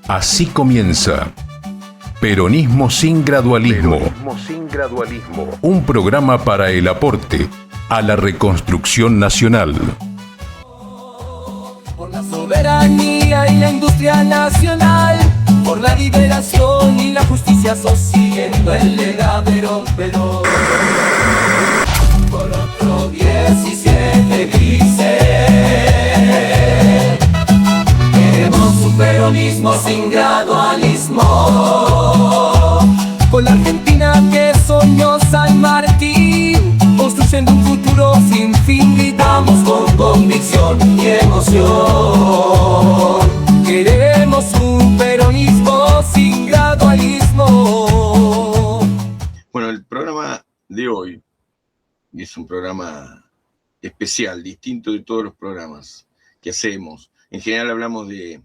Así comienza Peronismo sin gradualismo. Un programa para el aporte a la reconstrucción nacional. Por la soberanía y la industria nacional, por la liberación y la justicia siguiendo el legado Perón. Por otro 17 grises, queremos un peronismo sin gradualismo. Con la Argentina que soñó San Martín, construyendo un futuro sin fin, gritamos con convicción y emoción. Queremos un peronismo sin gradualismo. Bueno, el programa de hoy es un programa especial, distinto de todos los programas que hacemos. En general hablamos de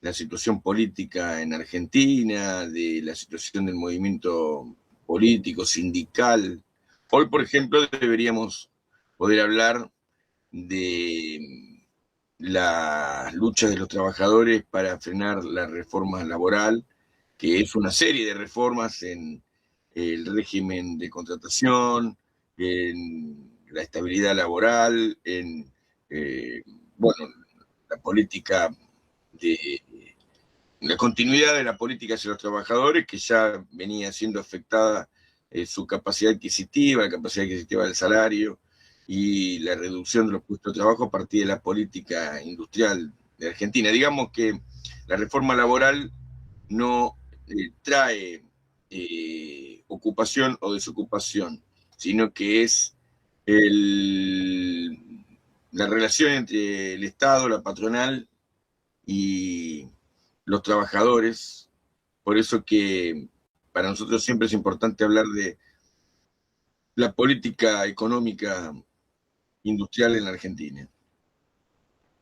la situación política en Argentina, de la situación del movimiento político, sindical. Hoy, por ejemplo, deberíamos poder hablar de las luchas de los trabajadores para frenar la reforma laboral, que es una serie de reformas en el régimen de contratación, en la estabilidad laboral, en la política de la continuidad de la política hacia los trabajadores, que ya venía siendo afectada su capacidad adquisitiva, la capacidad adquisitiva del salario y la reducción de los puestos de trabajo a partir de la política industrial de Argentina. Digamos que la reforma laboral no trae ocupación o desocupación, sino que es la relación entre el Estado, la patronal y los trabajadores. Por eso que para nosotros siempre es importante hablar de la política económica industrial en la Argentina,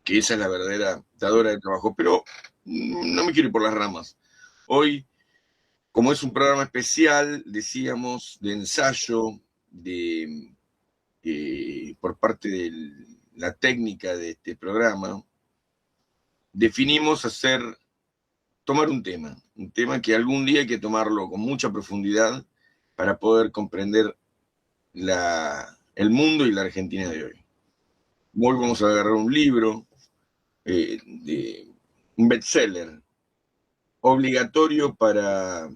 que esa es la verdadera dadora de trabajo. Pero no me quiero ir por las ramas. Hoy, como es un programa especial, decíamos, de ensayo, por parte de la técnica de este programa, definimos tomar un tema que algún día hay que tomarlo con mucha profundidad para poder comprender el mundo y la Argentina de hoy. Hoy vamos a agarrar un libro, un bestseller, obligatorio para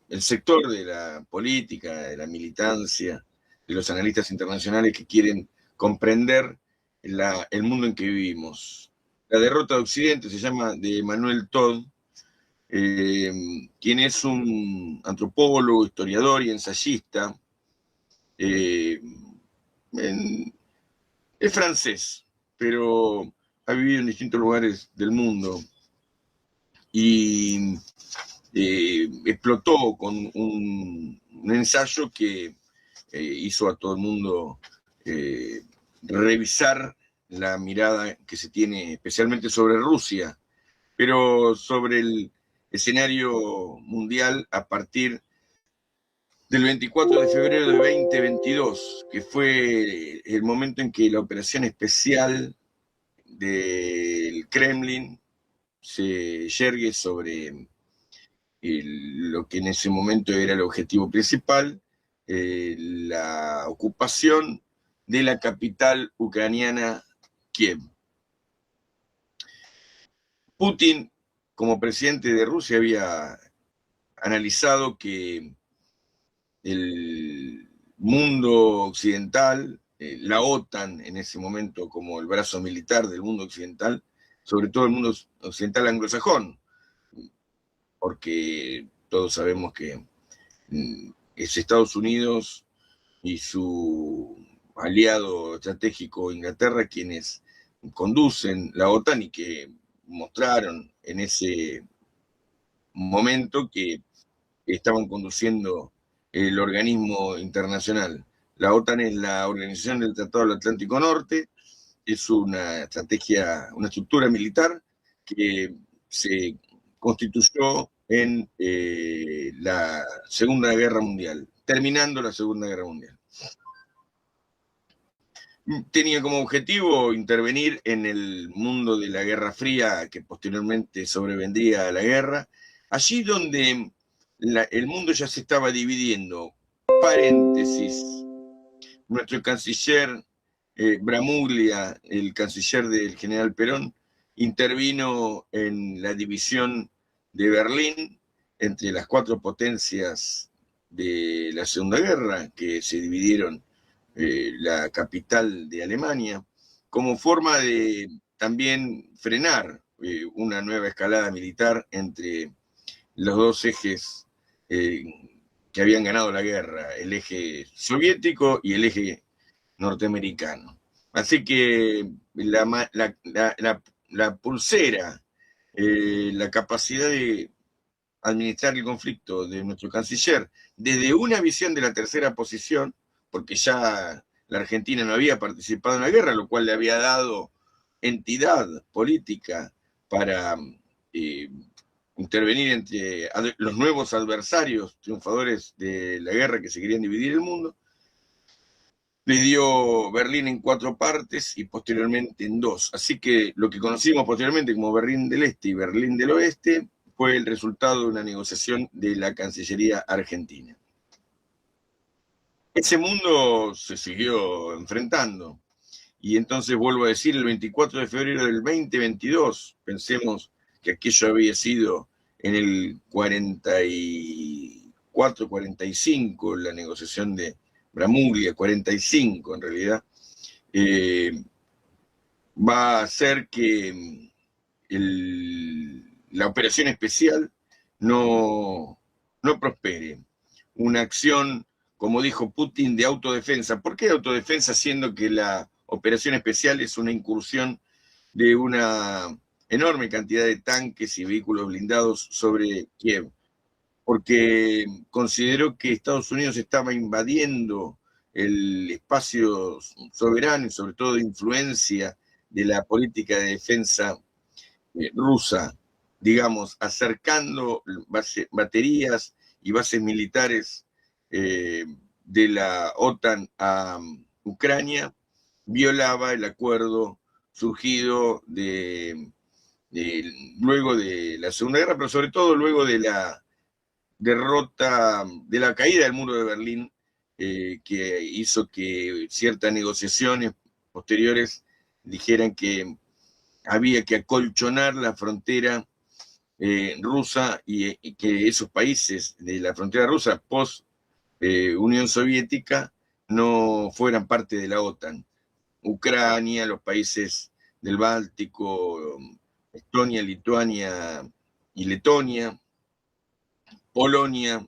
el sector de la política, de la militancia, de los analistas internacionales que quieren comprender el mundo en que vivimos. La derrota de Occidente se llama, de Manuel Todd, quien es un antropólogo, historiador y ensayista. Es francés, pero ha vivido en distintos lugares del mundo y explotó con un ensayo que hizo a todo el mundo revisar la mirada que se tiene especialmente sobre Rusia, pero sobre el escenario mundial a partir del 24 de febrero de 2022, que fue el momento en que la operación especial del Kremlin se yergue sobre lo que en ese momento era el objetivo principal, la ocupación de la capital ucraniana, Kiev. Putin, como presidente de Rusia, había analizado que el mundo occidental, la OTAN en ese momento como el brazo militar del mundo occidental, sobre todo el mundo occidental anglosajón, porque todos sabemos que es Estados Unidos y su aliado estratégico Inglaterra quienes conducen la OTAN y que mostraron en ese momento que estaban conduciendo el organismo internacional. La OTAN es la Organización del Tratado del Atlántico Norte, es una estructura militar que se constituyó en la Segunda Guerra Mundial, terminando la Segunda Guerra Mundial. tenía como objetivo intervenir en el mundo de la Guerra Fría, que posteriormente sobrevendría a la guerra, allí donde el mundo ya se estaba dividiendo. Paréntesis, nuestro canciller Bramuglia, el canciller del general Perón, intervino en la división de Berlín entre las 4 potencias de la Segunda Guerra, que se dividieron la capital de Alemania, como forma de también frenar una nueva escalada militar entre los dos ejes que habían ganado la guerra, el eje soviético y el eje norteamericano. Así que la pulsera, la capacidad de administrar el conflicto de nuestro canciller, desde una visión de la tercera posición, porque ya la Argentina no había participado en la guerra, lo cual le había dado entidad política para intervenir entre los nuevos adversarios triunfadores de la guerra que se querían dividir el mundo. Dividió Berlín en 4 partes y posteriormente en 2. Así que lo que conocimos posteriormente como Berlín del Este y Berlín del Oeste fue el resultado de una negociación de la Cancillería argentina. Ese mundo se siguió enfrentando. Y entonces vuelvo a decir, el 24 de febrero del 2022, pensemos que aquello había sido en el 44-45, la negociación de Bramuglia, 45 en realidad, va a hacer que la operación especial no prospere. Una acción, como dijo Putin, de autodefensa. ¿Por qué autodefensa, siendo que la operación especial es una incursión de una enorme cantidad de tanques y vehículos blindados sobre Kiev? Porque consideró que Estados Unidos estaba invadiendo el espacio soberano y sobre todo de influencia de la política de defensa rusa, digamos, acercando baterías y bases militares de la OTAN a Ucrania, violaba el acuerdo surgido luego de la Segunda Guerra, pero sobre todo luego de la derrota, de la caída del muro de Berlín, que hizo que ciertas negociaciones posteriores dijeran que había que acolchonar la frontera rusa y que esos países de la frontera rusa post Unión Soviética no fueran parte de la OTAN. Ucrania, los países del Báltico, Estonia, Lituania y Letonia, Polonia,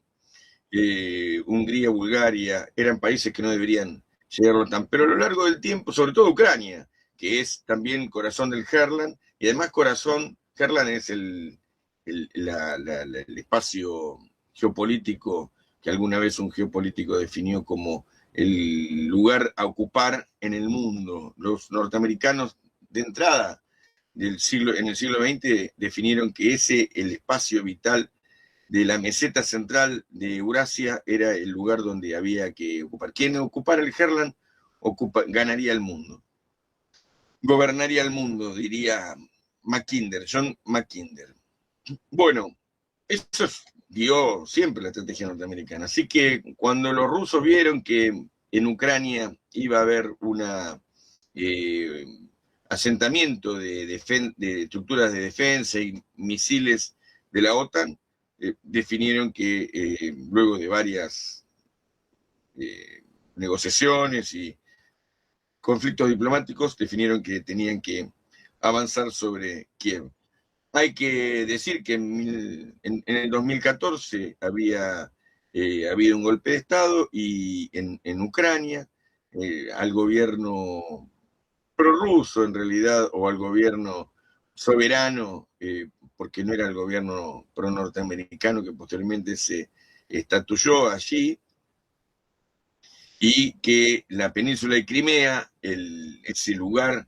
Hungría, Bulgaria, eran países que no deberían llegar a la OTAN. Pero a lo largo del tiempo, sobre todo Ucrania, que es también corazón del Herland, y además Herland es el espacio geopolítico que alguna vez un geopolítico definió como el lugar a ocupar en el mundo. Los norteamericanos de entrada en el siglo XX definieron que el espacio vital de la meseta central de Eurasia era el lugar donde había que ocupar. Quien ocupara el Herland ganaría el mundo. Gobernaría el mundo, diría John Mackinder. Bueno, eso guió siempre la estrategia norteamericana. Así que cuando los rusos vieron que en Ucrania iba a haber un asentamiento de estructuras de defensa y misiles de la OTAN, definieron que luego de varias negociaciones y conflictos diplomáticos, definieron que tenían que avanzar sobre Kiev. Hay que decir que en el 2014 había habido un golpe de Estado y en Ucrania al gobierno prorruso en realidad, o al gobierno soberano, porque no era el gobierno pro-norteamericano que posteriormente se estatuyó allí, y que la península de Crimea, ese lugar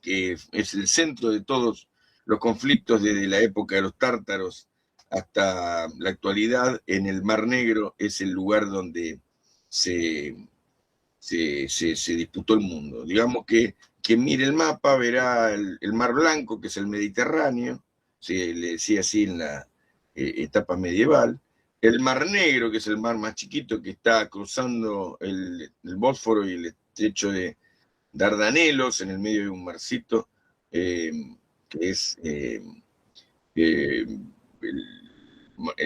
que es el centro de todos los conflictos desde la época de los tártaros hasta la actualidad, en el Mar Negro es el lugar donde se se disputó el mundo. Digamos que quien mire el mapa verá el Mar Blanco, que es el Mediterráneo, se le decía así en la etapa medieval, el Mar Negro, que es el mar más chiquito, que está cruzando el Bósforo y el estrecho de Dardanelos, en el medio de un marcito, que es el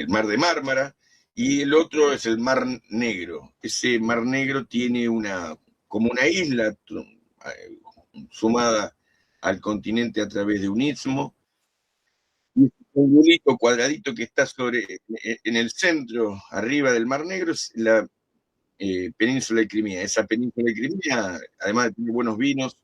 Mar de Mármara, y el otro es el Mar Negro. Ese Mar Negro tiene como una isla sumada al continente a través de un istmo, y un bulito cuadradito que está en el centro, arriba del Mar Negro, es la península de Crimea. Esa península de Crimea, además de tener buenos vinos,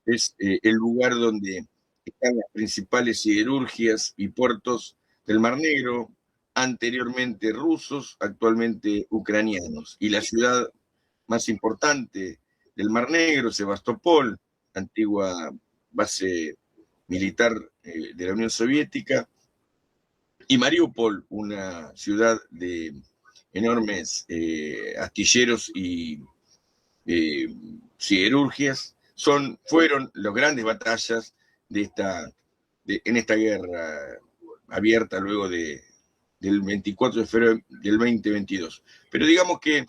es el lugar donde están las principales siderurgias y puertos del Mar Negro, anteriormente rusos, actualmente ucranianos. Y la ciudad más importante del Mar Negro, Sebastopol, antigua base militar de la Unión Soviética, y Mariupol, una ciudad de enormes astilleros y siderurgias, fueron las grandes batallas en esta guerra abierta luego del 24 de febrero del 2022. Pero digamos que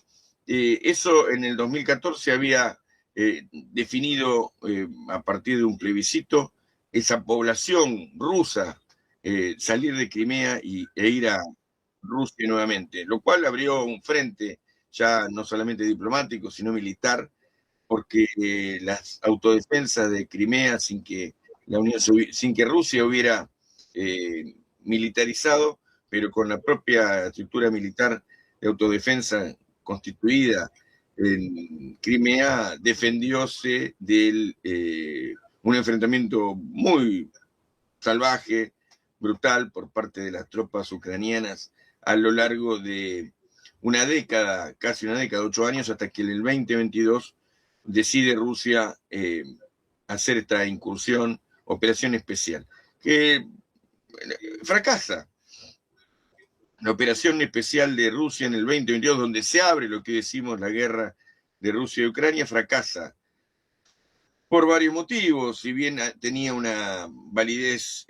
eso en el 2014 había definido, a partir de un plebiscito, esa población rusa salir de Crimea e ir a Rusia nuevamente, lo cual abrió un frente ya no solamente diplomático, sino militar, porque las autodefensas de Crimea, sin que Rusia hubiera militarizado, pero con la propia estructura militar de autodefensa constituida en Crimea, defendióse de un enfrentamiento muy salvaje, brutal, por parte de las tropas ucranianas a lo largo de una década, casi una década, 8 años, hasta que en el 2022 decide Rusia hacer esta incursión, operación especial, que fracasa. La operación especial de Rusia en el 2022, donde se abre lo que decimos la guerra de Rusia y Ucrania, fracasa por varios motivos. Si bien tenía una validez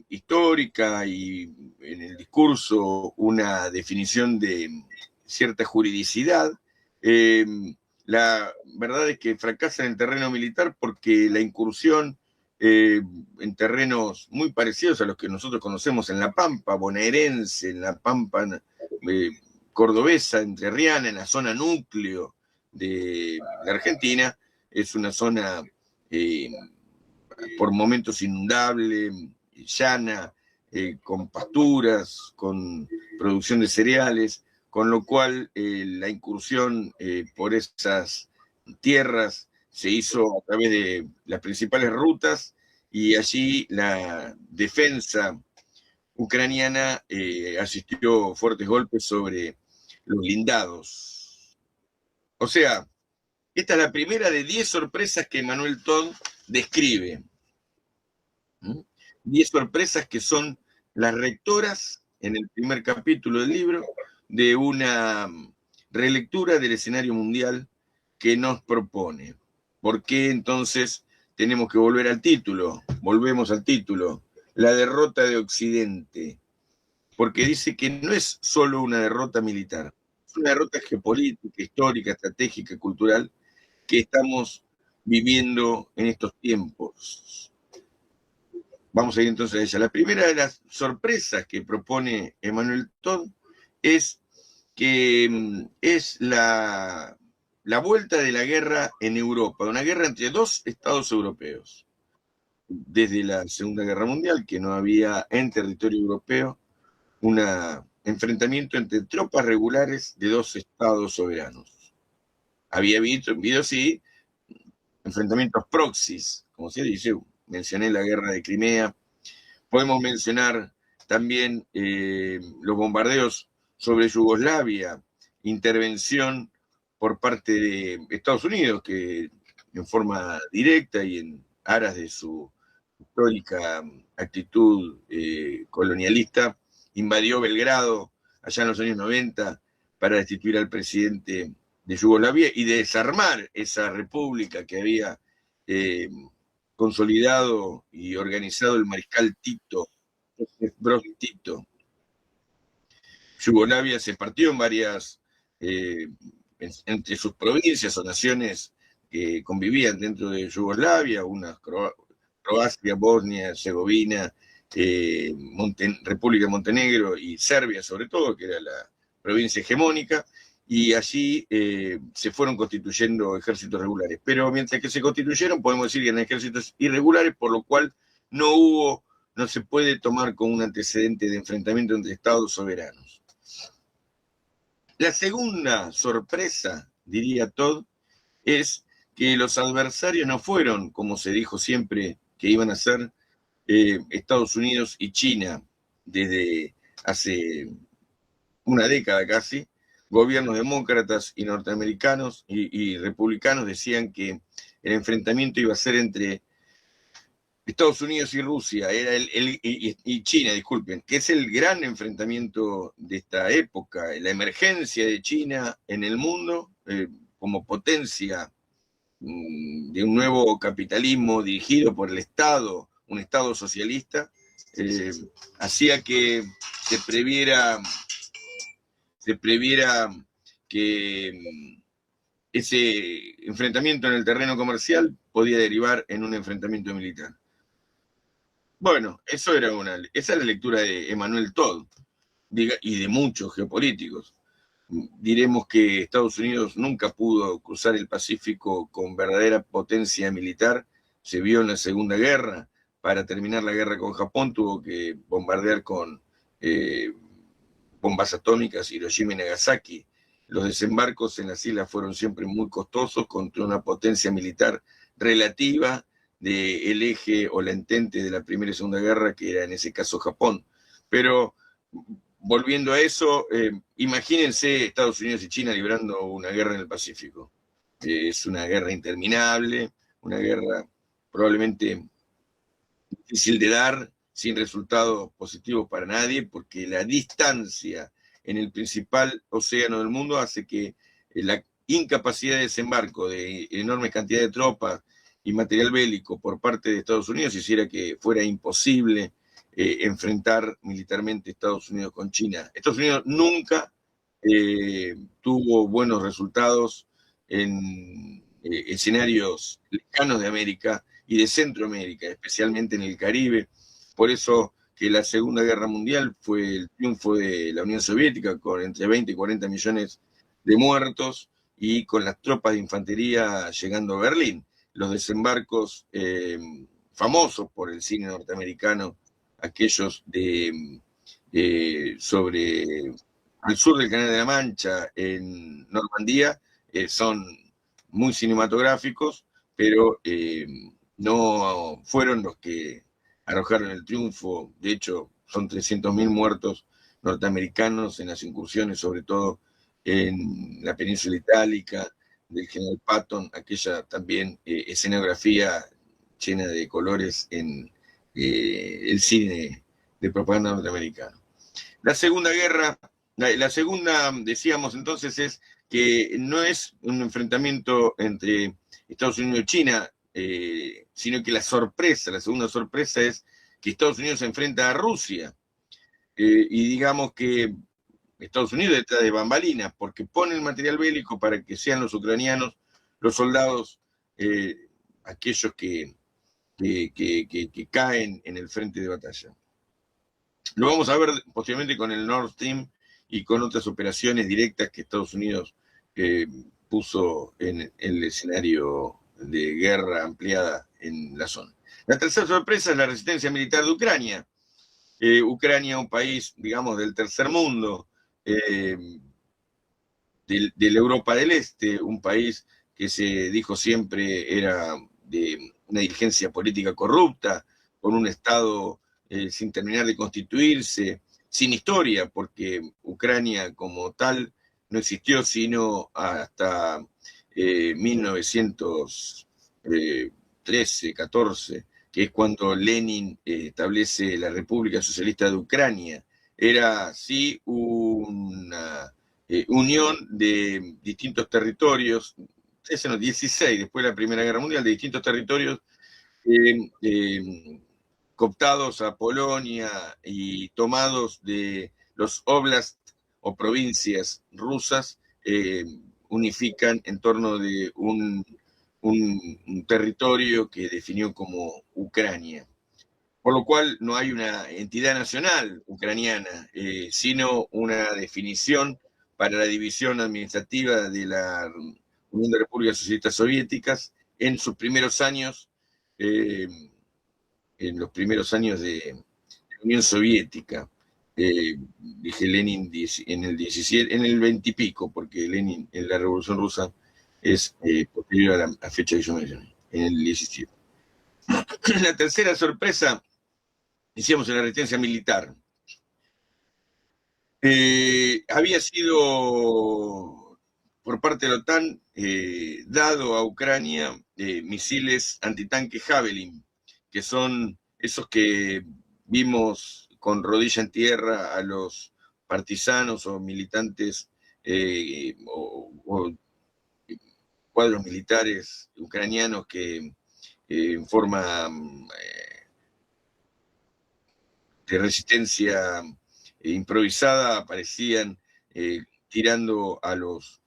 histórica y en el discurso una definición de cierta juridicidad, la verdad es que fracasa en el terreno militar porque la incursión en terrenos muy parecidos a los que nosotros conocemos en la Pampa bonaerense, en la Pampa cordobesa, entrerriana, en la zona núcleo de la Argentina, es una zona por momentos inundable, llana, con pasturas, con producción de cereales, con lo cual la incursión por esas tierras se hizo a través de las principales rutas, y allí la defensa ucraniana asistió fuertes golpes sobre los blindados. O sea, esta es la primera de 10 sorpresas que Manuel Todd describe. 10 sorpresas que son las rectoras, en el primer capítulo del libro, de una relectura del escenario mundial que nos propone. ¿Por qué entonces tenemos que volver al título? Volvemos al título, la derrota de Occidente, porque dice que no es solo una derrota militar, es una derrota geopolítica, histórica, estratégica, cultural, que estamos viviendo en estos tiempos. Vamos a ir entonces a ella. La primera de las sorpresas que propone Emmanuel Todd es que es la vuelta de la guerra en Europa, una guerra entre dos estados europeos. Desde la Segunda Guerra Mundial, que no había en territorio europeo un enfrentamiento entre tropas regulares de dos estados soberanos. Había habido, sí, enfrentamientos proxies, como se dice. Mencioné la guerra de Crimea. Podemos mencionar también los bombardeos sobre Yugoslavia, intervención por parte de Estados Unidos, que en forma directa y en aras de su histórica actitud colonialista, invadió Belgrado allá en los años 90 para destituir al presidente de Yugoslavia y de desarmar esa república que había consolidado y organizado el mariscal Tito, Broz Tito. Yugoslavia se partió en varias, entre sus provincias o naciones que convivían dentro de Yugoslavia, unas Croacia, Bosnia, Herzegovina, República de Montenegro y Serbia sobre todo, que era la provincia hegemónica, y allí se fueron constituyendo ejércitos regulares. Pero mientras que se constituyeron, podemos decir que eran ejércitos irregulares, por lo cual no se puede tomar como un antecedente de enfrentamiento entre estados soberanos. La segunda sorpresa, diría Todd, es que los adversarios no fueron, como se dijo siempre que iban a ser, Estados Unidos y China desde hace una década casi. Gobiernos demócratas y norteamericanos y republicanos decían que el enfrentamiento iba a ser entre Estados Unidos y Rusia, y China, disculpen, que es el gran enfrentamiento de esta época, la emergencia de China en el mundo como potencia de un nuevo capitalismo dirigido por el Estado, un Estado socialista, hacía que se previera que ese enfrentamiento en el terreno comercial podía derivar en un enfrentamiento militar. Bueno, esa es la lectura de Emmanuel Todd y de muchos geopolíticos. Diremos que Estados Unidos nunca pudo cruzar el Pacífico con verdadera potencia militar. Se vio en la Segunda Guerra. Para terminar la guerra con Japón tuvo que bombardear con bombas atómicas Hiroshima y Nagasaki. Los desembarcos en las islas fueron siempre muy costosos contra una potencia militar relativa del eje o la entente de la Primera y Segunda Guerra, que era en ese caso Japón. Pero volviendo a eso, imagínense Estados Unidos y China librando una guerra en el Pacífico. Es una guerra interminable, una guerra probablemente difícil de dar, sin resultados positivos para nadie, porque la distancia en el principal océano del mundo hace que la incapacidad de desembarco de enormes cantidades de tropas y material bélico por parte de Estados Unidos hiciera que fuera imposible enfrentar militarmente Estados Unidos con China. Estados Unidos nunca tuvo buenos resultados en escenarios lejanos de América y de Centroamérica, especialmente en el Caribe. Por eso que la Segunda Guerra Mundial fue el triunfo de la Unión Soviética, con entre 20 y 40 millones de muertos y con las tropas de infantería llegando a Berlín. Los desembarcos famosos por el cine norteamericano, aquellos sobre al sur del Canal de la Mancha, en Normandía, son muy cinematográficos, pero no fueron los que arrojaron el triunfo. De hecho, son 300.000 muertos norteamericanos en las incursiones, sobre todo en la península itálica, del general Patton, aquella también escenografía llena de colores en el cine de propaganda norteamericano. La segunda, decíamos entonces, es que no es un enfrentamiento entre Estados Unidos y China, sino que la segunda sorpresa es que Estados Unidos se enfrenta a Rusia, y digamos que Estados Unidos detrás de bambalinas, porque pone el material bélico para que sean los ucranianos, los soldados, aquellos que caen en el frente de batalla. Lo vamos a ver posteriormente con el Nord Stream y con otras operaciones directas que Estados Unidos puso en el escenario de guerra ampliada en la zona. La tercera sorpresa es la resistencia militar de Ucrania. Ucrania, un país, digamos, del tercer mundo, de la Europa del Este, un país que se dijo siempre era de una dirigencia política corrupta, con un Estado sin terminar de constituirse, sin historia, porque Ucrania como tal no existió sino hasta 1913, 14, que es cuando Lenin establece la República Socialista de Ucrania. Era sí una unión de distintos territorios, es en los 16, después de la Primera Guerra Mundial, de distintos territorios cooptados a Polonia y tomados de los oblast o provincias rusas, unifican en torno de un territorio que definió como Ucrania. Por lo cual no hay una entidad nacional ucraniana, sino una definición para la división administrativa de la Unión de Repúblicas Socialistas Soviéticas en sus primeros años, en los primeros años de la Unión Soviética. Dije Lenin en el 17, en el 20 y pico, porque Lenin en la Revolución Rusa es posterior a la fecha que yo mencioné, en el 17. La tercera sorpresa, decíamos, en la resistencia militar. Había sido por parte de la OTAN dado a Ucrania misiles antitanque Javelin, que son esos que vimos con rodilla en tierra a los partisanos o militantes o cuadros militares ucranianos que en forma de resistencia improvisada aparecían tirando a los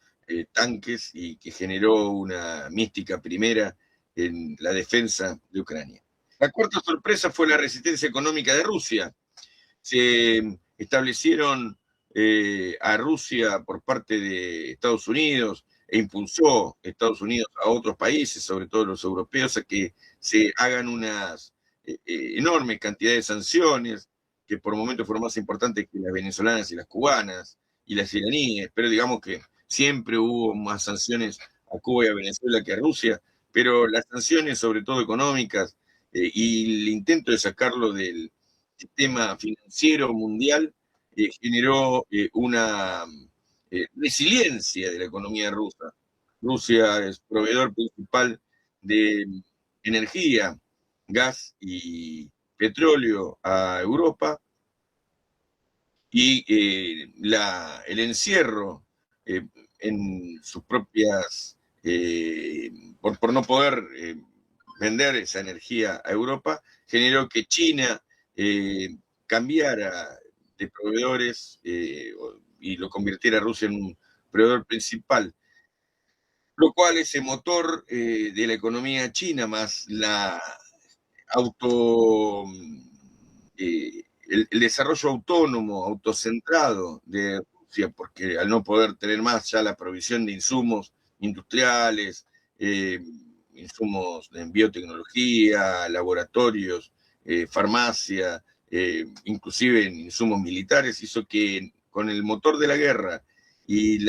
tanques, y que generó una mística primera en la defensa de Ucrania. La cuarta sorpresa fue la resistencia económica de Rusia. Se establecieron a Rusia por parte de Estados Unidos, e impulsó Estados Unidos a otros países, sobre todo los europeos, a que se hagan unas enormes cantidades de sanciones, que por momentos fueron más importantes que las venezolanas y las cubanas y las iraníes, pero digamos que siempre hubo más sanciones a Cuba y a Venezuela que a Rusia, pero las sanciones, sobre todo económicas, y el intento de sacarlo del sistema financiero mundial, generó una resiliencia de la economía rusa. Rusia es proveedor principal de energía, gas y petróleo a Europa, y el encierro en sus propias, por no poder vender esa energía a Europa, generó que China cambiara de proveedores y lo convirtiera a Rusia en un proveedor principal, lo cual ese motor de la economía china, más la el desarrollo autónomo, autocentrado de Rusia, porque al no poder tener más ya la provisión de insumos industriales, insumos en biotecnología, laboratorios, farmacia, inclusive en insumos militares, hizo que con el motor de la guerra y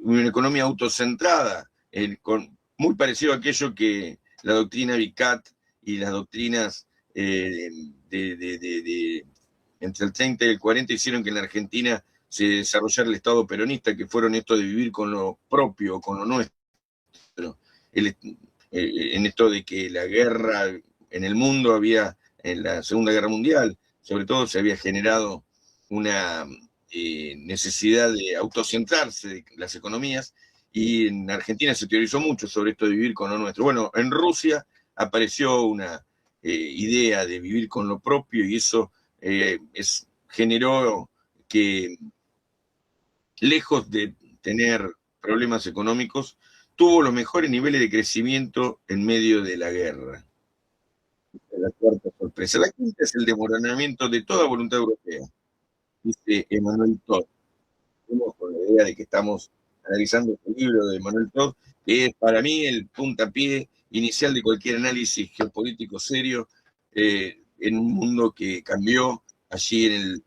una economía autocentrada, muy parecido a aquello que la doctrina Vicat y las doctrinas entre el 30 y el 40 hicieron que en la Argentina se desarrollara el Estado peronista, que fueron esto de vivir con lo propio, con lo nuestro. En esto de que la guerra en el mundo había, en la Segunda Guerra Mundial, sobre todo, se había generado una necesidad de autocentrarse de las economías, y en Argentina se teorizó mucho sobre esto de vivir con lo nuestro. Bueno, en Rusia apareció una idea de vivir con lo propio, y eso generó que, lejos de tener problemas económicos, tuvo los mejores niveles de crecimiento en medio de la guerra. La cuarta sorpresa. La quinta es el desmoronamiento de toda voluntad europea, dice Emmanuel Todd. Con la idea de que estamos analizando este libro de Emmanuel Todd, que es para mí el puntapié inicial de cualquier análisis geopolítico serio en un mundo que cambió allí en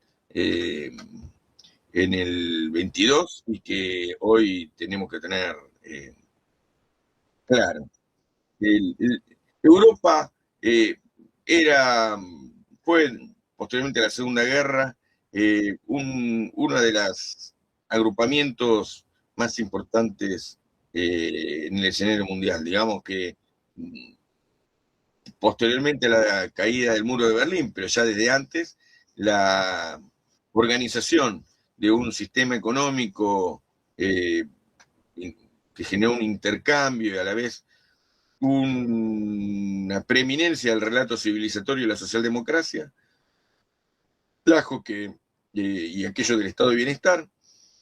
el 22, y que hoy tenemos que tener claro. Europa fue, posteriormente a la Segunda Guerra, uno de los agrupamientos más importantes en el escenario mundial. Digamos que posteriormente a la caída del muro de Berlín, pero ya desde antes, la organización de un sistema económico que generó un intercambio y a la vez una preeminencia del relato civilizatorio de la socialdemocracia, trajo y aquello del estado de bienestar,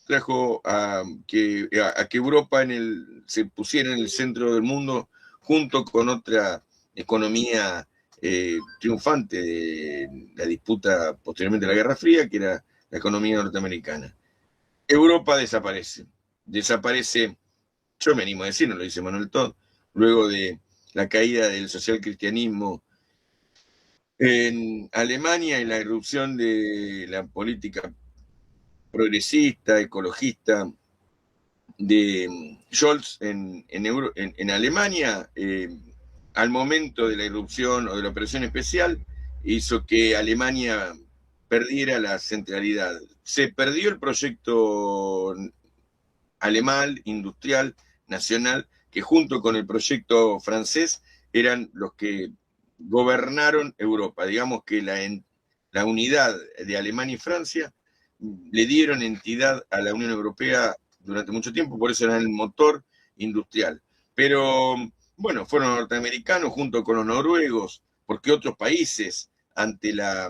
trajo a que Europa se pusiera en el centro del mundo junto con otra economía triunfante de la disputa posteriormente de la Guerra Fría, que era la economía norteamericana. Europa desaparece, yo me animo a decir, no lo dice Manuel Todd, luego de la caída del socialcristianismo en Alemania y la irrupción de la política progresista, ecologista de Scholz en Alemania, al momento de la irrupción o de la operación especial, hizo que Alemania perdiera la centralidad. Se perdió el proyecto alemán, industrial, nacional, que junto con el proyecto francés eran los que gobernaron Europa. Digamos que la unidad de Alemania y Francia le dieron entidad a la Unión Europea durante mucho tiempo, por eso eran el motor industrial. Pero bueno, fueron norteamericanos junto con los noruegos, porque otros países, ante la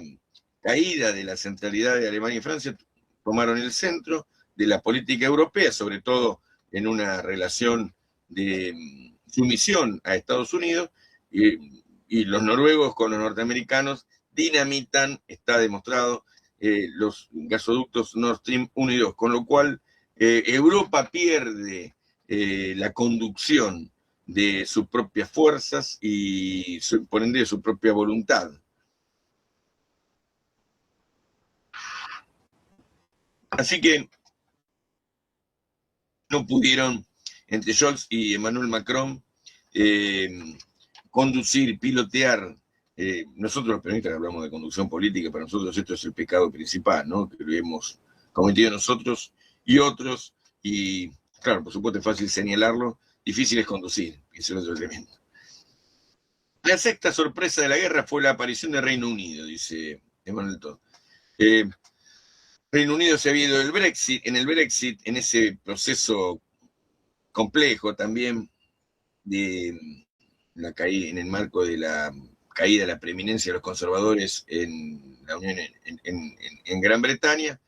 caída de la centralidad de Alemania y Francia, tomaron el centro de la política europea, sobre todo en una relación de sumisión a Estados Unidos, y los noruegos con los norteamericanos dinamitan, está demostrado, los gasoductos Nord Stream 1 y 2, con lo cual Europa pierde la conducción de sus propias fuerzas y por ende de su propia voluntad. Así que no pudieron, entre Scholz y Emmanuel Macron, conducir, pilotear. Nosotros los peronistas hablamos de conducción política, para nosotros esto es el pecado principal, ¿no? Que lo hemos cometido nosotros y otros, y claro, por supuesto es fácil señalarlo, difícil es conducir, ese es el otro elemento. La sexta sorpresa de la guerra fue la aparición del Reino Unido, dice Emmanuel Todd. Reino Unido se había ido del Brexit, en ese proceso complejo también de la caída, en el marco de la caída de la preeminencia de los conservadores en la Unión en Gran Bretaña,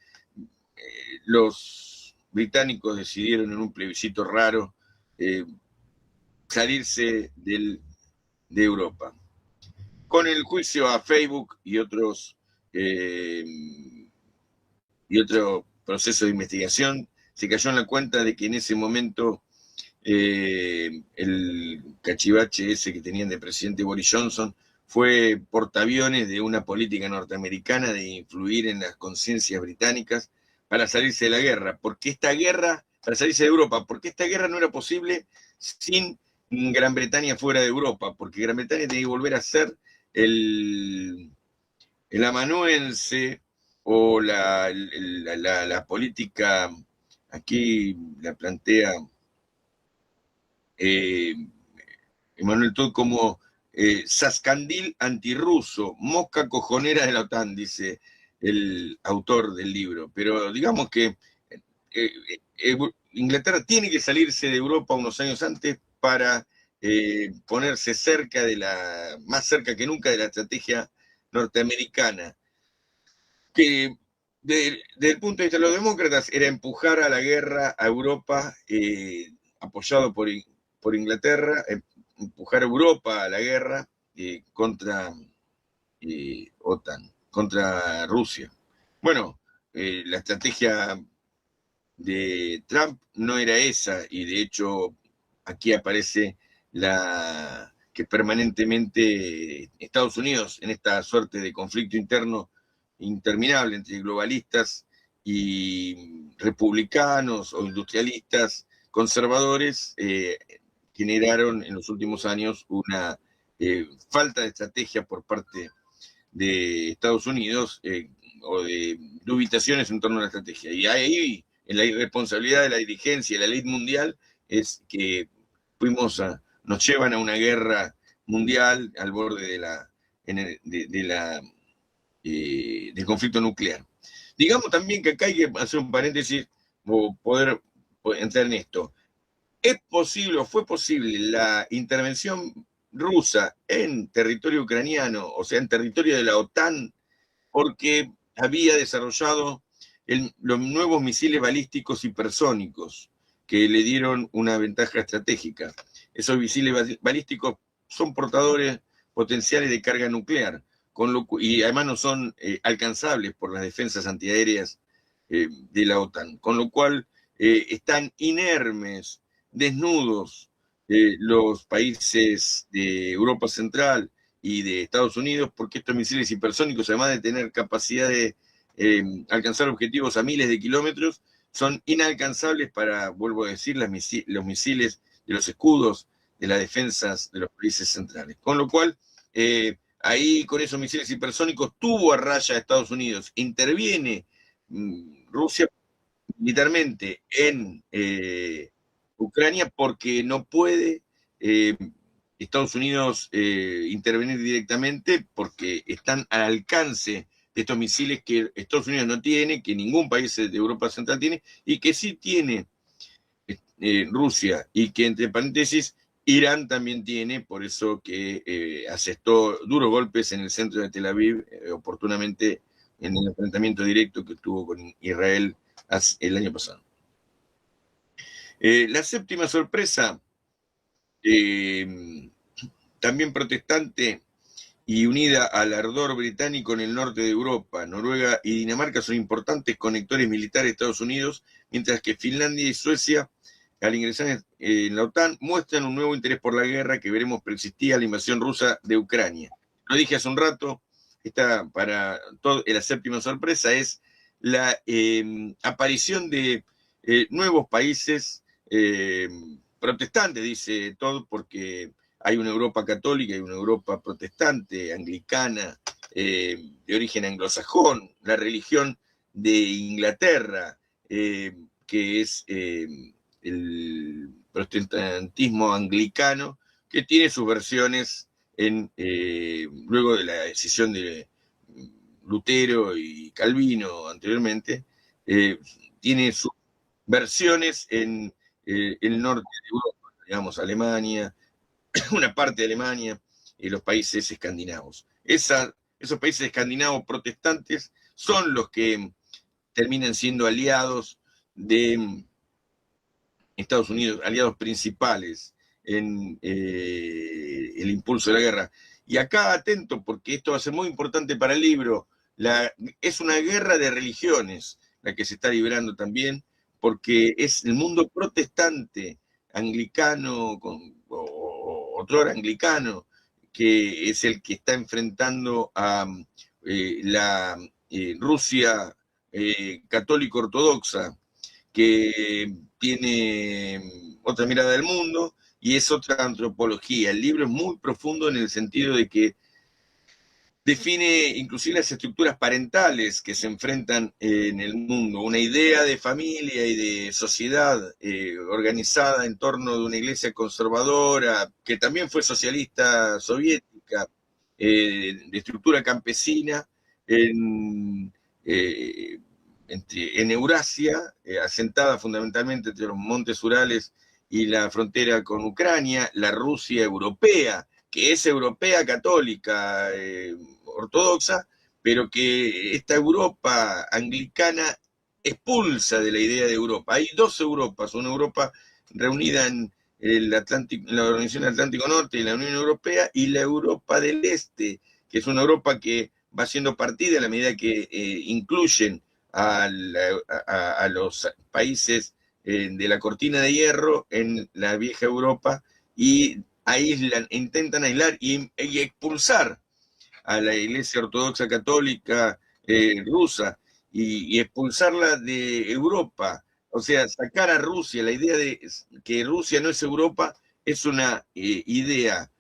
los británicos decidieron en un plebiscito raro salirse de Europa. Con el juicio a Facebook y otro proceso de investigación, se cayó en la cuenta de que en ese momento el cachivache ese que tenían de presidente Boris Johnson fue portaaviones de una política norteamericana de influir en las conciencias británicas para salirse de la guerra, para salirse de Europa, porque esta guerra no era posible sin Gran Bretaña fuera de Europa, porque Gran Bretaña tenía que volver a ser el amanuense o la política, aquí la plantea Emmanuel Todd como Sascandil antirruso, mosca cojonera de la OTAN, dice el autor del libro. Pero digamos que Inglaterra tiene que salirse de Europa unos años antes para ponerse más cerca que nunca de la estrategia norteamericana, que desde el punto de vista de los demócratas era empujar a la guerra a Europa, apoyado por Inglaterra, empujar a Europa a la guerra contra OTAN, contra Rusia. Bueno, la estrategia de Trump no era esa, y de hecho aquí aparece que permanentemente Estados Unidos, en esta suerte de conflicto interno interminable entre globalistas y republicanos o industrialistas conservadores, generaron en los últimos años una falta de estrategia por parte de Estados Unidos o de dubitaciones en torno a la estrategia. Y ahí, en la irresponsabilidad de la dirigencia y la ley mundial, es que nos llevan a una guerra mundial al borde del conflicto nuclear. Digamos también que acá hay que hacer un paréntesis o poder entrar en esto. ¿Es posible o fue posible la intervención rusa en territorio ucraniano, o sea, en territorio de la OTAN, porque había desarrollado los nuevos misiles balísticos hipersónicos que le dieron una ventaja estratégica? Esos misiles balísticos son portadores potenciales de carga nuclear, y además no son alcanzables por las defensas antiaéreas de la OTAN, con lo cual están inermes, desnudos, los países de Europa Central y de Estados Unidos, porque estos misiles hipersónicos, además de tener capacidad de alcanzar objetivos a miles de kilómetros, son inalcanzables para, vuelvo a decir, los misiles de los escudos de las defensas de los países centrales. Con lo cual, ahí con esos misiles hipersónicos tuvo a raya a Estados Unidos, interviene Rusia militarmente en Ucrania porque no puede Estados Unidos intervenir directamente, porque están al alcance de estos misiles que Estados Unidos no tiene, que ningún país de Europa Central tiene, y que sí tiene Rusia, y que entre paréntesis Irán también tiene, por eso que asestó duros golpes en el centro de Tel Aviv, oportunamente en el enfrentamiento directo que tuvo con Israel el año pasado. La séptima sorpresa, también protestante y unida al ardor británico en el norte de Europa. Noruega y Dinamarca son importantes conectores militares de Estados Unidos, mientras que Finlandia y Suecia, al ingresar en la OTAN, muestran un nuevo interés por la guerra que veremos persistir a la invasión rusa de Ucrania. Lo dije hace un rato, la séptima sorpresa es la aparición de nuevos países protestantes, dice Todd, porque hay una Europa católica, hay una Europa protestante, anglicana, de origen anglosajón, la religión de Inglaterra, que es el protestantismo anglicano, que tiene sus versiones luego de la decisión de Lutero y Calvino anteriormente, tiene sus versiones en el norte de Europa, digamos, Alemania, una parte de Alemania y los países escandinavos. Esos países escandinavos protestantes son los que terminan siendo aliados de Estados Unidos, aliados principales en el impulso de la guerra. Y acá atento, porque esto va a ser muy importante para el libro, es una guerra de religiones la que se está librando también, porque es el mundo protestante, anglicano, otrora anglicano, que es el que está enfrentando a la Rusia católico ortodoxa, que tiene otra mirada del mundo y es otra antropología. El libro es muy profundo en el sentido de que define inclusive las estructuras parentales que se enfrentan en el mundo, una idea de familia y de sociedad organizada en torno de una iglesia conservadora, que también fue socialista soviética, de estructura campesina, en Eurasia, asentada fundamentalmente entre los montes Urales y la frontera con Ucrania, la Rusia europea, que es europea católica, ortodoxa, pero que esta Europa anglicana expulsa de la idea de Europa. Hay dos Europas, una Europa reunida en la Organización Atlántico Norte y la Unión Europea, y la Europa del Este, que es una Europa que va siendo partida a la medida que incluyen a los países de la cortina de hierro en la vieja Europa, y intentan aislar y expulsar a la Iglesia Ortodoxa Católica rusa y expulsarla de Europa. O sea, sacar a Rusia, la idea de que Rusia no es Europa es una idea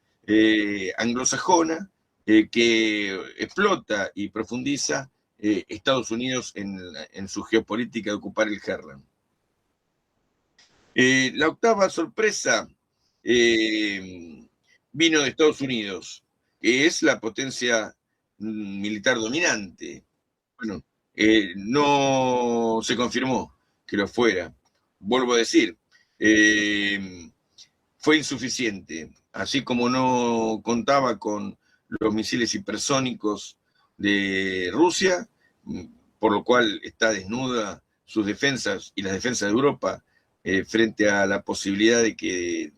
anglosajona que explota y profundiza Estados Unidos en su geopolítica de ocupar el Herland. La octava sorpresa vino de Estados Unidos, que es la potencia militar dominante. Bueno, no se confirmó que lo fuera. Vuelvo a decir, fue insuficiente, así como no contaba con los misiles hipersónicos de Rusia, por lo cual está desnuda sus defensas y las defensas de Europa frente a la posibilidad de que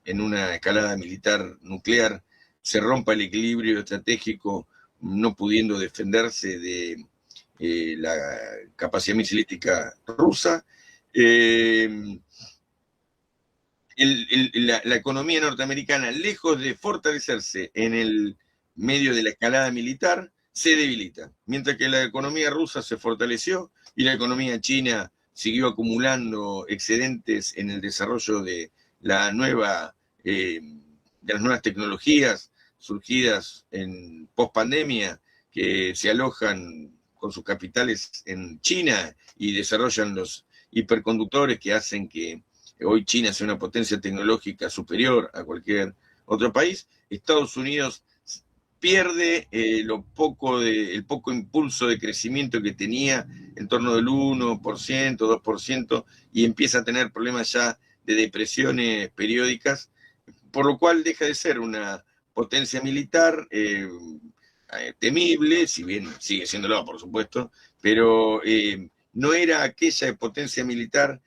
en una escalada militar nuclear se rompa el equilibrio estratégico, no pudiendo defenderse de la capacidad misilística rusa. La economía norteamericana, lejos de fortalecerse en el medio de la escalada militar, se debilita, mientras que la economía rusa se fortaleció y la economía china siguió acumulando excedentes en el desarrollo de la de las nuevas tecnologías surgidas en post-pandemia, que se alojan con sus capitales en China y desarrollan los hiperconductores que hacen que hoy China sea una potencia tecnológica superior a cualquier otro país. Estados Unidos pierde el poco impulso de crecimiento que tenía, en torno del 1%, 2%, y empieza a tener problemas ya de depresiones periódicas, por lo cual deja de ser una potencia militar temible, si bien sigue siéndolo, por supuesto, pero no era aquella potencia militar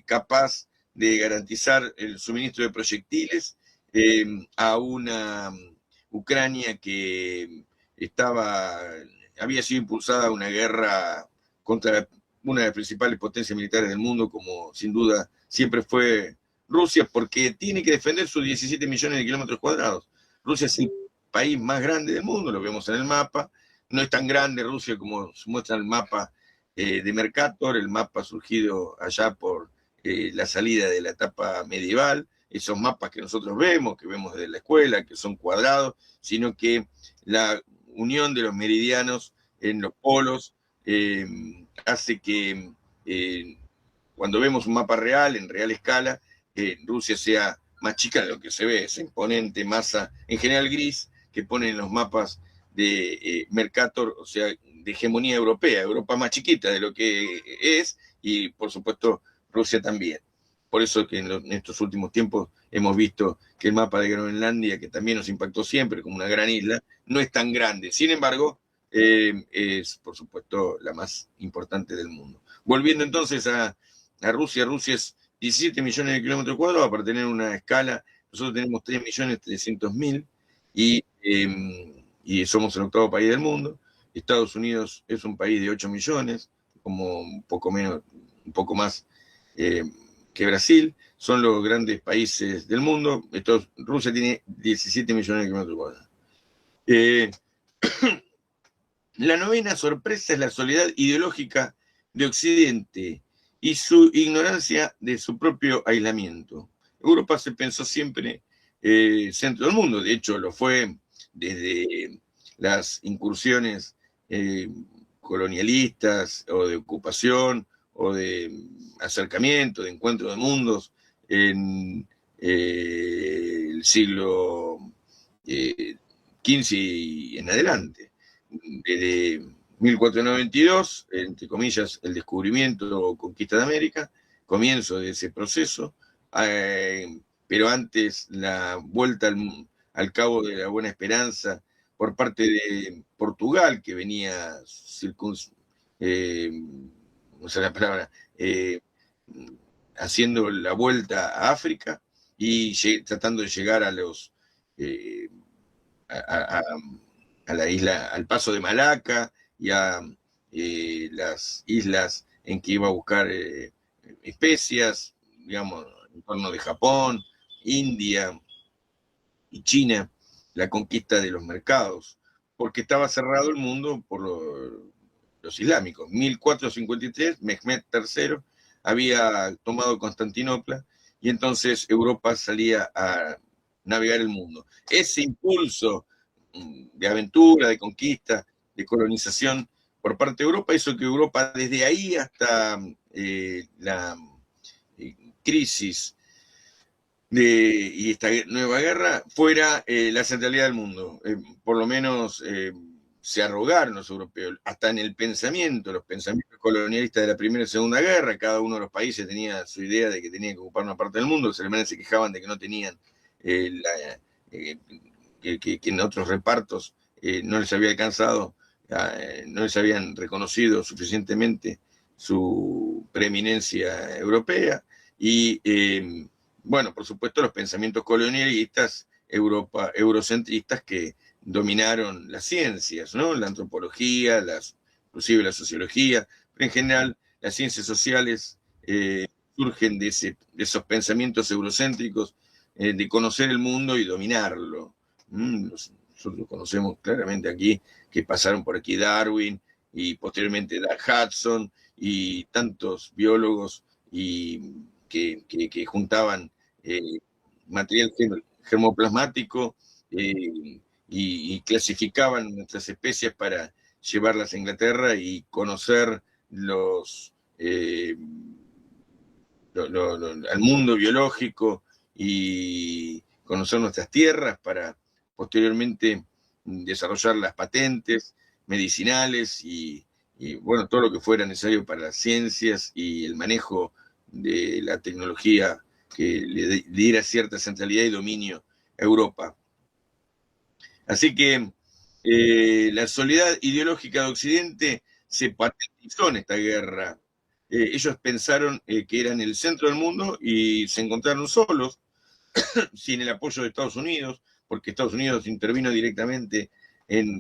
capaz de garantizar el suministro de proyectiles a una Ucrania que había sido impulsada a una guerra contra una de las principales potencias militares del mundo, como sin duda siempre fue Rusia, porque tiene que defender sus 17 millones de kilómetros cuadrados. Rusia es el país más grande del mundo, lo vemos en el mapa. No es tan grande Rusia como muestra el mapa de Mercator, el mapa surgido allá por la salida de la etapa medieval, esos mapas que nosotros vemos, que vemos desde la escuela, que son cuadrados, sino que la unión de los meridianos en los polos hace que cuando vemos un mapa real, en real escala, Rusia sea más chica de lo que se ve, esa imponente masa, en general gris, que ponen los mapas de Mercator, o sea, de hegemonía europea, Europa más chiquita de lo que es, y por supuesto Rusia también. Por eso que en estos últimos tiempos hemos visto que el mapa de Groenlandia, que también nos impactó siempre como una gran isla, no es tan grande. Sin embargo, es por supuesto la más importante del mundo. Volviendo entonces a Rusia, Rusia es 17 millones de kilómetros cuadrados para tener una escala. Nosotros tenemos 3.300.000 y somos el octavo país del mundo. Estados Unidos es un país de 8 millones, como un poco más que Brasil. Son los grandes países del mundo. Rusia tiene 17 millones de kilómetros cuadrados. La novena sorpresa es la soledad ideológica de Occidente y su ignorancia de su propio aislamiento. Europa se pensó siempre centro del mundo, de hecho lo fue desde las incursiones colonialistas o de ocupación o de acercamiento, de encuentro de mundos en el siglo XV y en adelante. Desde 1492, entre comillas, el descubrimiento o conquista de América, comienzo de ese proceso, pero antes la vuelta al Cabo de la Buena Esperanza por parte de Portugal, que venía no sé la palabra, haciendo la vuelta a África y tratando de llegar a los a la isla, al paso de Malaca y a las islas en que iba a buscar especias, digamos, en torno de Japón, India y China, la conquista de los mercados, porque estaba cerrado el mundo por los islámicos. 1453, Mehmed III había tomado Constantinopla y entonces Europa salía a navegar el mundo. Ese impulso de aventura, de conquista, de colonización por parte de Europa hizo que Europa desde ahí hasta la crisis y esta nueva guerra fuera la centralidad del mundo. Por lo menos se arrogaron los europeos, hasta en el pensamiento, los pensamientos colonialistas de la Primera y Segunda Guerra, cada uno de los países tenía su idea de que tenía que ocupar una parte del mundo, los alemanes se quejaban de que no tenían, que en otros repartos no les había alcanzado, no les habían reconocido suficientemente su preeminencia europea, y bueno, por supuesto los pensamientos colonialistas eurocentristas que dominaron las ciencias, ¿no? La antropología, inclusive la sociología, pero en general las ciencias sociales surgen de esos pensamientos eurocéntricos de conocer el mundo y dominarlo. Nosotros conocemos claramente aquí que pasaron por aquí Darwin y posteriormente Hudson y tantos biólogos que juntaban material germoplasmático y clasificaban nuestras especies para llevarlas a Inglaterra y conocer al mundo biológico y conocer nuestras tierras para posteriormente desarrollar las patentes medicinales y bueno, todo lo que fuera necesario para las ciencias y el manejo de la tecnología que le diera cierta centralidad y dominio a Europa. Así que la soledad ideológica de Occidente se patentizó en esta guerra. Ellos pensaron que eran el centro del mundo y se encontraron solos, sin el apoyo de Estados Unidos, porque Estados Unidos intervino directamente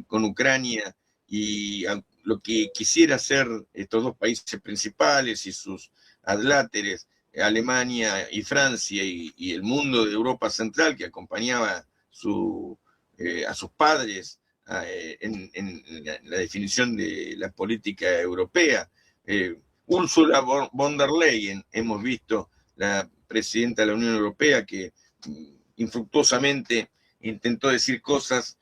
con Ucrania, y lo que quisiera hacer estos dos países principales y sus adláteres, Alemania y Francia, y el mundo de Europa Central que acompañaba a sus padres en la definición de la política europea. Ursula von der Leyen, hemos visto, la presidenta de la Unión Europea, que infructuosamente intentó decir cosas,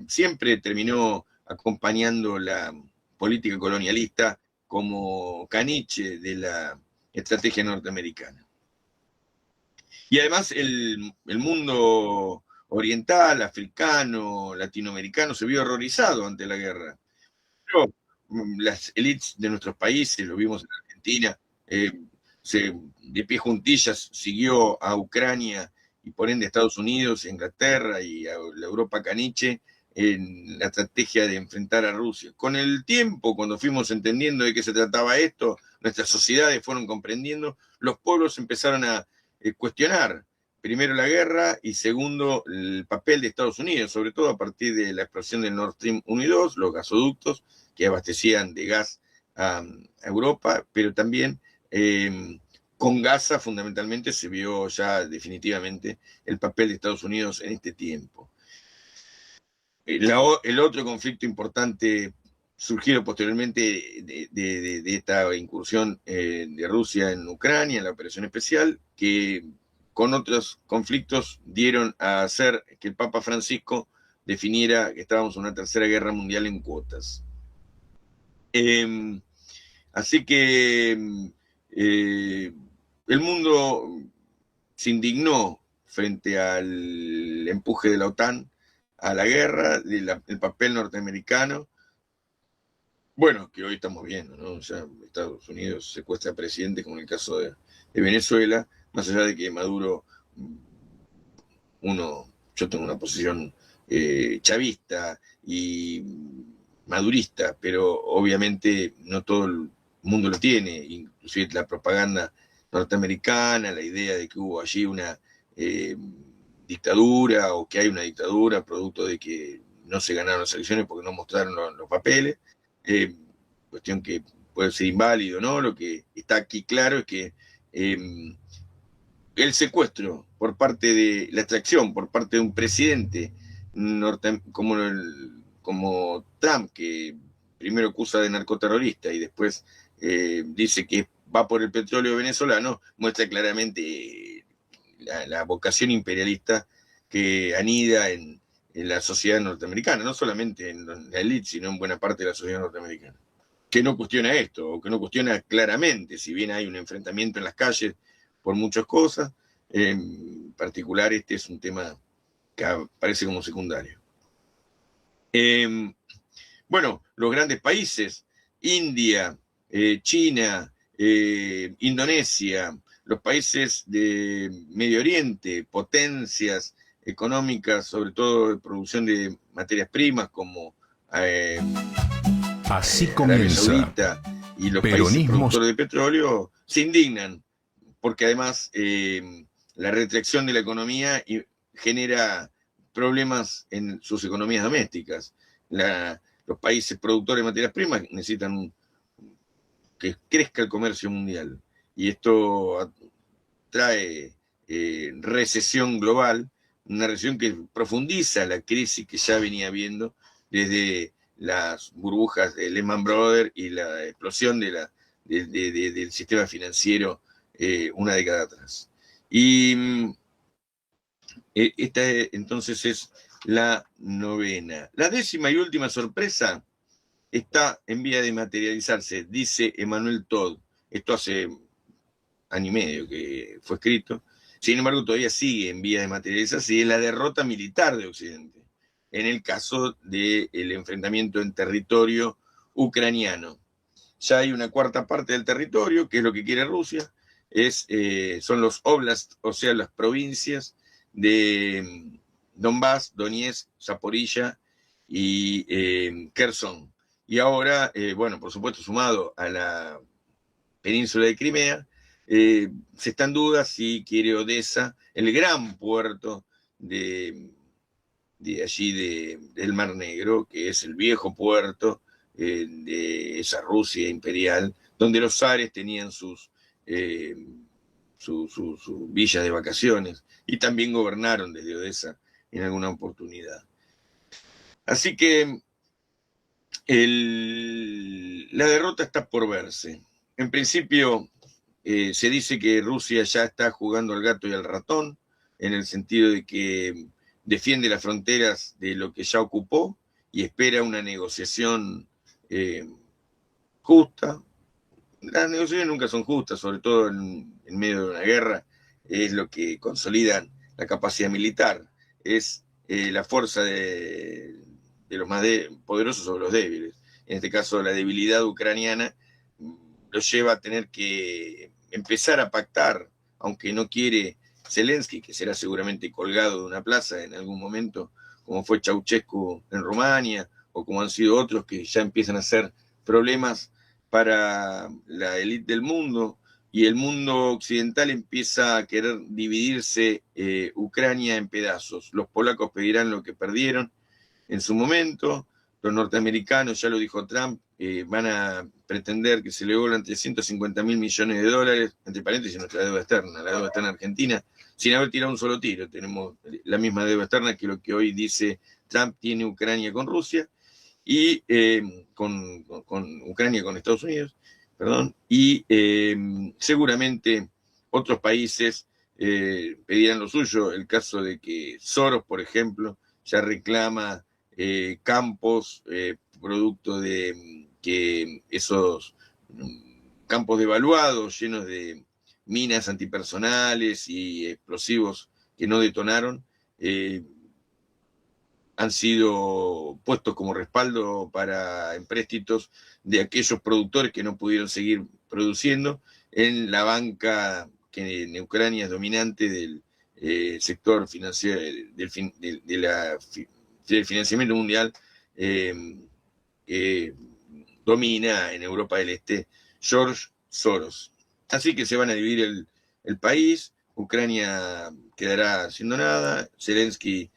siempre terminó acompañando la política colonialista como caniche de la estrategia norteamericana. Y además el mundo oriental, africano, latinoamericano se vio horrorizado ante la guerra. Pero las élites de nuestros países, lo vimos en Argentina, de pie juntillas siguió a Ucrania y por ende a Estados Unidos, Inglaterra y a la Europa caniche en la estrategia de enfrentar a Rusia. Con el tiempo, cuando fuimos entendiendo de qué se trataba esto, nuestras sociedades fueron comprendiendo, los pueblos empezaron a cuestionar, primero la guerra y segundo el papel de Estados Unidos, sobre todo a partir de la explosión del Nord Stream 1 y 2, los gasoductos que abastecían de gas a Europa, pero también con Gaza fundamentalmente se vio ya definitivamente el papel de Estados Unidos en este tiempo. El otro conflicto importante surgido posteriormente de esta incursión de Rusia en Ucrania, en la operación especial, que con otros conflictos dieron a hacer que el Papa Francisco definiera que estábamos en una tercera guerra mundial en cuotas. Así que el mundo se indignó frente al empuje de la OTAN a la guerra, el papel norteamericano. Bueno, que hoy estamos viendo, ¿no? Ya Estados Unidos secuestra presidentes, como en el caso de Venezuela, más allá de que Maduro, yo tengo una posición chavista y madurista, pero obviamente no todo el mundo lo tiene, inclusive la propaganda norteamericana, la idea de que hubo allí una dictadura o que hay una dictadura producto de que no se ganaron las elecciones porque no mostraron los papeles, cuestión que puede ser inválido, ¿no? Lo que está aquí claro es que el secuestro por parte de la extracción, por parte de un presidente como Trump, que primero acusa de narcoterrorista y después dice que va por el petróleo venezolano, muestra claramente la vocación imperialista que anida en la sociedad norteamericana, no solamente en la élite, sino en buena parte de la sociedad norteamericana, que no cuestiona esto, o que no cuestiona claramente, si bien hay un enfrentamiento en las calles por muchas cosas, en particular este es un tema que aparece como secundario. Bueno, los grandes países, India, China, Indonesia, los países de Medio Oriente, potencias económicas, sobre todo de producción de materias primas como Así Arabia comienza Saudita y los países Peronismo. productores de petróleo, se indignan, porque además la retracción de la economía genera problemas en sus economías domésticas. Los países productores de materias primas necesitan que crezca el comercio mundial, y esto trae recesión global, una recesión que profundiza la crisis que ya venía habiendo desde las burbujas de Lehman Brothers y la explosión del sistema financiero una década atrás. Y esta entonces es la novena. La 10ª y última sorpresa está en vía de materializarse, dice Emmanuel Todd. Esto hace año y medio que fue escrito. Sin embargo, todavía sigue en vía de materializarse, y es la derrota militar de Occidente, en el caso del enfrentamiento en territorio ucraniano. Ya hay una cuarta parte del territorio, que es lo que quiere Rusia, son los oblasts, o sea, las provincias de Donbass, Donetsk, Zaporilla y Kherson. Y ahora, bueno, por supuesto, sumado a la península de Crimea, se está en duda si quiere Odessa, el gran puerto de allí del Mar Negro, que es el viejo puerto de esa Rusia imperial, donde los zares tenían sus villas de vacaciones, y también gobernaron desde Odessa en alguna oportunidad. Así que la derrota está por verse. En principio, se dice que Rusia ya está jugando al gato y al ratón, en el sentido de que defiende las fronteras de lo que ya ocupó y espera una negociación justa. Las negociaciones nunca son justas, sobre todo en medio de una guerra. Es lo que consolida la capacidad militar, es la fuerza de los más poderosos sobre los débiles. En este caso, la debilidad ucraniana lo lleva a tener que empezar a pactar, aunque no quiere Zelensky, que será seguramente colgado de una plaza en algún momento, como fue Ceausescu en Rumania, o como han sido otros que ya empiezan a hacer problemas para la élite del mundo, y el mundo occidental empieza a querer dividirse Ucrania en pedazos. Los polacos pedirán lo que perdieron en su momento, los norteamericanos, ya lo dijo Trump, van a pretender que se le devuelvan $350.000 millones, entre paréntesis nuestra deuda externa, la deuda externa argentina, sin haber tirado un solo tiro. Tenemos la misma deuda externa que lo que hoy dice Trump tiene Ucrania con Rusia, y con Ucrania con Estados Unidos, perdón, y seguramente otros países pedirán lo suyo. El caso de que Soros, por ejemplo, ya reclama campos, producto de que esos campos devaluados, llenos de minas antipersonales y explosivos que no detonaron, han sido puestos como respaldo para empréstitos de aquellos productores que no pudieron seguir produciendo en la banca que en Ucrania es dominante del sector financiero, del financiamiento mundial, que domina en Europa del Este George Soros. Así que se van a dividir el país, Ucrania quedará haciendo nada, Zelensky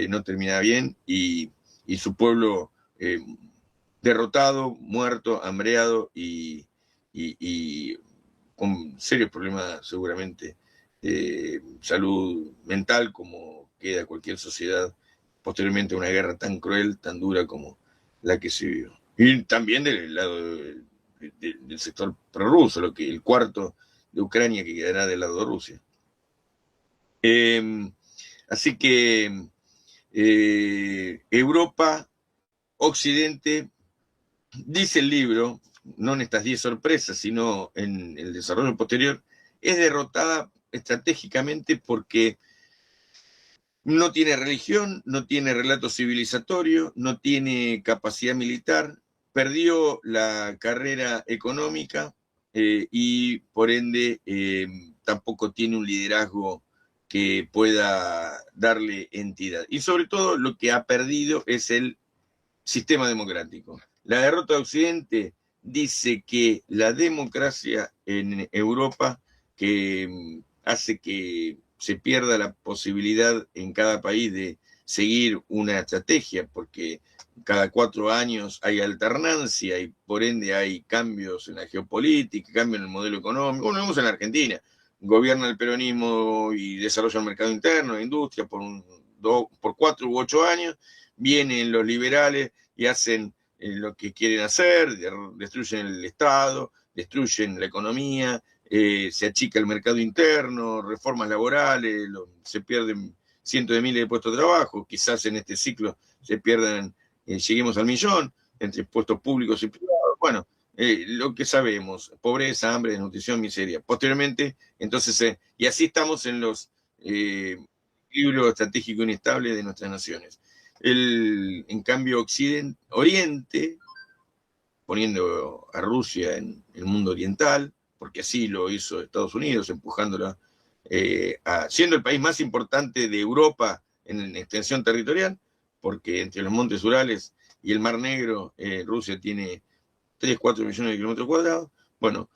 no termina bien, y su pueblo derrotado, muerto, hambreado y con serios problemas seguramente de salud mental, como queda cualquier sociedad posteriormente a una guerra tan cruel, tan dura como la que se vivió. Y también del lado del sector prorruso, el cuarto de Ucrania que quedará del lado de Rusia. Así que Europa, Occidente, dice el libro, no en estas 10 sorpresas, sino en el desarrollo posterior, es derrotada estratégicamente porque No tiene religión, no tiene relato civilizatorio, no tiene capacidad militar, perdió la carrera económica y por ende tampoco tiene un liderazgo que pueda darle entidad. Y sobre todo lo que ha perdido es el sistema democrático. La derrota de Occidente dice que la democracia en Europa, que hace que se pierda la posibilidad en cada país de seguir una estrategia, porque cada 4 años hay alternancia y por ende hay cambios en la geopolítica, cambios en el modelo económico. Bueno, lo vemos en la Argentina. Gobierna el peronismo y desarrolla el mercado interno, la industria por 4 u 8 años, vienen los liberales y hacen lo que quieren hacer, destruyen el Estado, destruyen la economía, se achica el mercado interno, reformas laborales, se pierden cientos de miles de puestos de trabajo, quizás en este ciclo se pierdan, lleguemos al millón, entre puestos públicos y privados. Bueno, lo que sabemos, pobreza, hambre, desnutrición, miseria. Posteriormente, entonces, y así estamos en los equilibrios estratégicos inestables de nuestras naciones. En cambio, Oriente, poniendo a Rusia en el mundo oriental, porque así lo hizo Estados Unidos, empujándola, siendo el país más importante de Europa en extensión territorial, porque entre los montes Urales y el Mar Negro, Rusia tiene 3, 4 millones de kilómetros cuadrados. Bueno,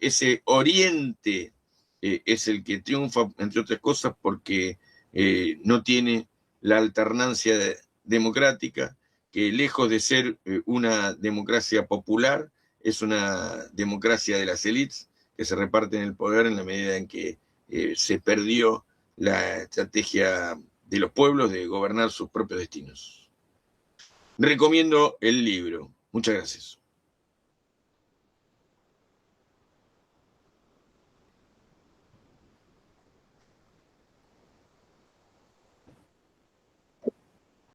ese Oriente es el que triunfa, entre otras cosas, porque no tiene la alternancia democrática, que lejos de ser una democracia popular, es una democracia de las élites que se reparten el poder en la medida en que se perdió la estrategia de los pueblos de gobernar sus propios destinos. Recomiendo el libro. Muchas gracias.